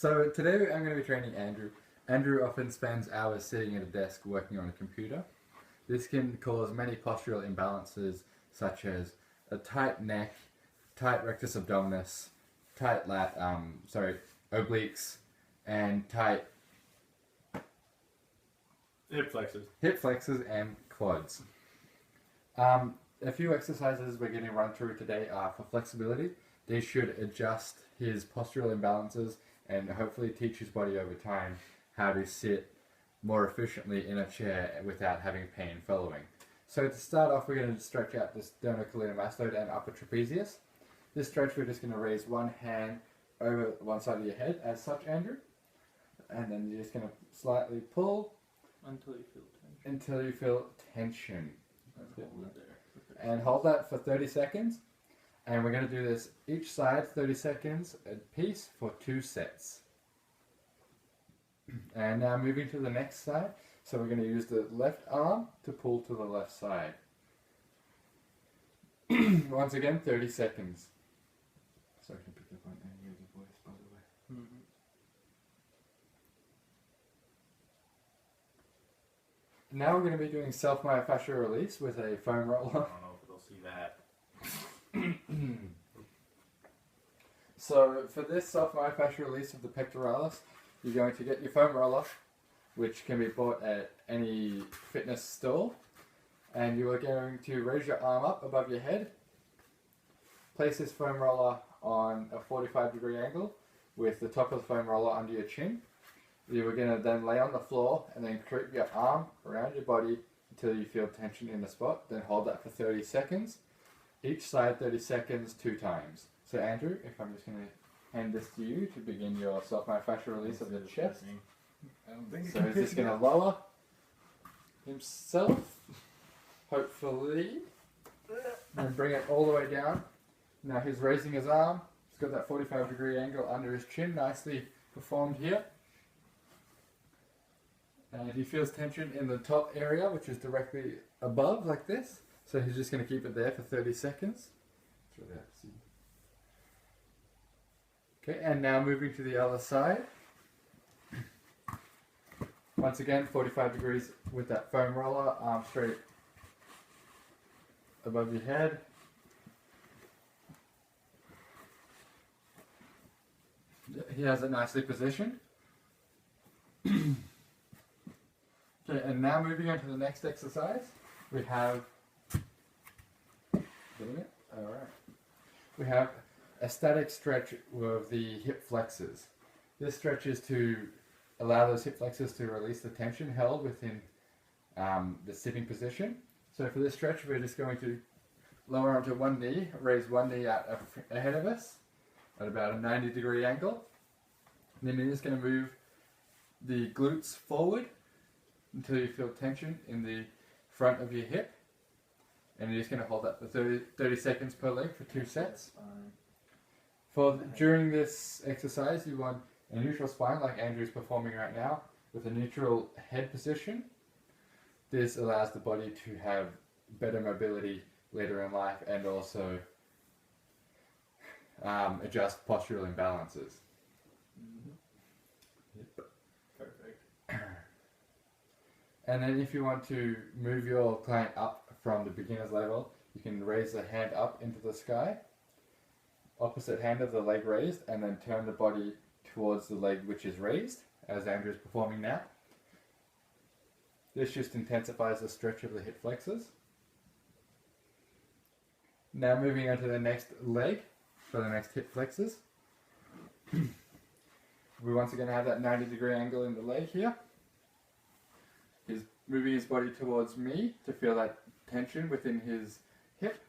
So today I'm going to be training Andrew. Andrew often spends hours sitting at a desk working on a computer. This can cause many postural imbalances such as a tight neck, tight rectus abdominis, tight obliques, and tight hip flexors and quads. A few exercises we're going to run through today are for flexibility. These should adjust his postural imbalances and hopefully teach his body over time how to sit more efficiently in a chair without having pain following. So to start off, we're going to stretch out the sternocleidomastoid and upper trapezius. This stretch, we're just going to raise one hand over one side of your head as such, Andrew. And then you're just going to slightly pull until you feel tension. Until you feel tension. And hold that for 30 seconds. And we're going to do this each side 30 seconds a piece for 2 sets. And now moving to the next side. So we're going to use the left arm to pull to the left side. Once again, 30 seconds. So I can pick up on any of the voice, by the way. Now we're going to be doing self-myofascial release with a foam roller. I don't know if they'll see that. So for this self-myofascial release of the pectoralis, you're going to get your foam roller, which can be bought at any fitness store, and you are going to raise your arm up above your head, place this foam roller on a 45-degree angle with the top of the foam roller under your chin. You are going to then lay on the floor and then creep your arm around your body until you feel tension in the spot, then hold that for 30 seconds. Each side 30 seconds 2 times. So Andrew, if I'm just going to hand this to you to begin your self-myofascial release of the chest. So he's just going to lower himself, hopefully, and bring it all the way down. Now he's raising his arm. He's got that 45-degree angle under his chin, nicely performed here. And he feels tension in the top area, which is directly above, like this. So he's just going to keep it there for 30 seconds. It's really hard to see. Okay, and now moving to the other side. Once again, 45 degrees with that foam roller, arm straight above your head. He has it nicely positioned. Okay, and now moving on to the next exercise, we have we have a static stretch of the hip flexors. This stretch is to allow those hip flexors to release the tension held within the sitting position. So for this stretch, we're just going to lower onto one knee, raise one knee out ahead of us at about a 90-degree angle. And then you're just going to move the glutes forward until you feel tension in the front of your hip. And you're just going to hold that for 30 seconds per leg for 2 sets. During this exercise, you want a neutral spine like Andrew's performing right now with a neutral head position. This allows the body to have better mobility later in life and also adjust postural imbalances. Yep. Perfect. And then if you want to move your client up from the beginner's level, you can raise the hand up into the sky, opposite hand of the leg raised, and then turn the body towards the leg which is raised, as Andrew is performing now. This just intensifies the stretch of the hip flexors. Now moving on to the next leg for the next hip flexors. We once again have that 90-degree angle in the leg here. He's moving his body towards me to feel that tension within his hip.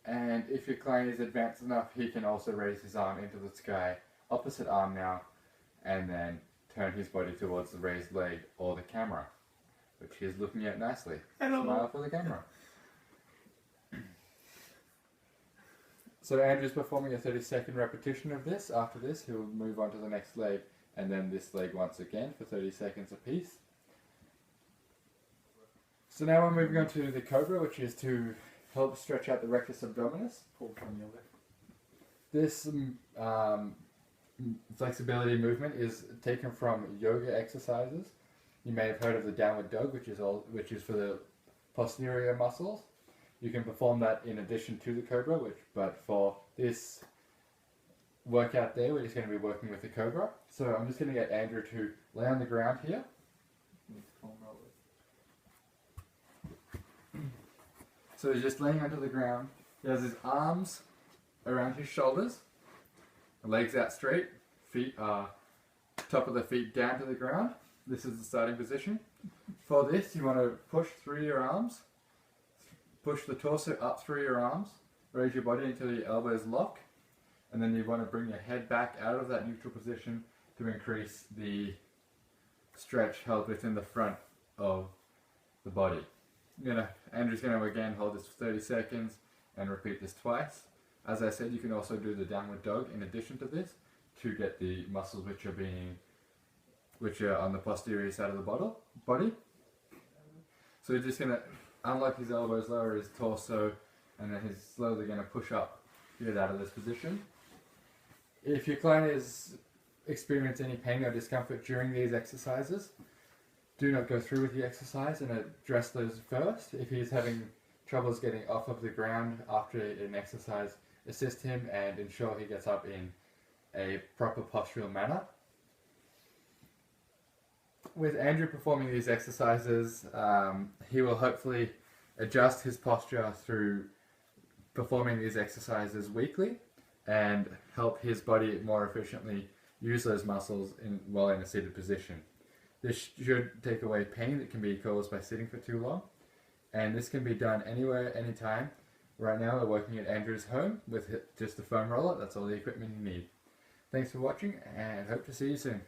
And if your client is advanced enough, he can also raise his arm into the sky, opposite arm now, and then turn his body towards the raised leg or the camera, which he is looking at nicely. Hello. Smile for the camera. So Andrew's performing a 30-second repetition of this. After this, he'll move on to the next leg, and then this leg once again for 30 seconds apiece. So now we're moving on to the cobra, which is to help stretch out the rectus abdominis. Pull from your left. This flexibility movement is taken from yoga exercises. You may have heard of the downward dog, which is for the posterior muscles. You can perform that in addition to the cobra, but for this workout there, we're just going to be working with the cobra. So I'm just going to get Andrew to lay on the ground here. So he's just laying onto the ground. He has his arms around his shoulders, legs out straight, feet are top of the feet down to the ground. This is the starting position. For this, you want to push through your arms, push the torso up through your arms, raise your body until your elbows lock, and then you want to bring your head back out of that neutral position to increase the stretch held within the front of the body. Andrew's going to again hold this for 30 seconds and repeat this twice. As I said, you can also do the downward dog in addition to this to get the muscles which are on the posterior side of the body. So he's just going to unlock his elbows, lower his torso, and then he's slowly going to push up to get out of this position. If your client is experiencing any pain or discomfort during these exercises, do not go through with the exercise and address those first. If he's having troubles getting off of the ground after an exercise, assist him and ensure he gets up in a proper postural manner. With Andrew performing these exercises, he will hopefully adjust his posture through performing these exercises weekly and help his body more efficiently use those muscles while in a seated position. This should take away pain that can be caused by sitting for too long, and this can be done anywhere, anytime. Right now we're working at Andrew's home with just a foam roller. That's all the equipment you need. Thanks for watching and hope to see you soon.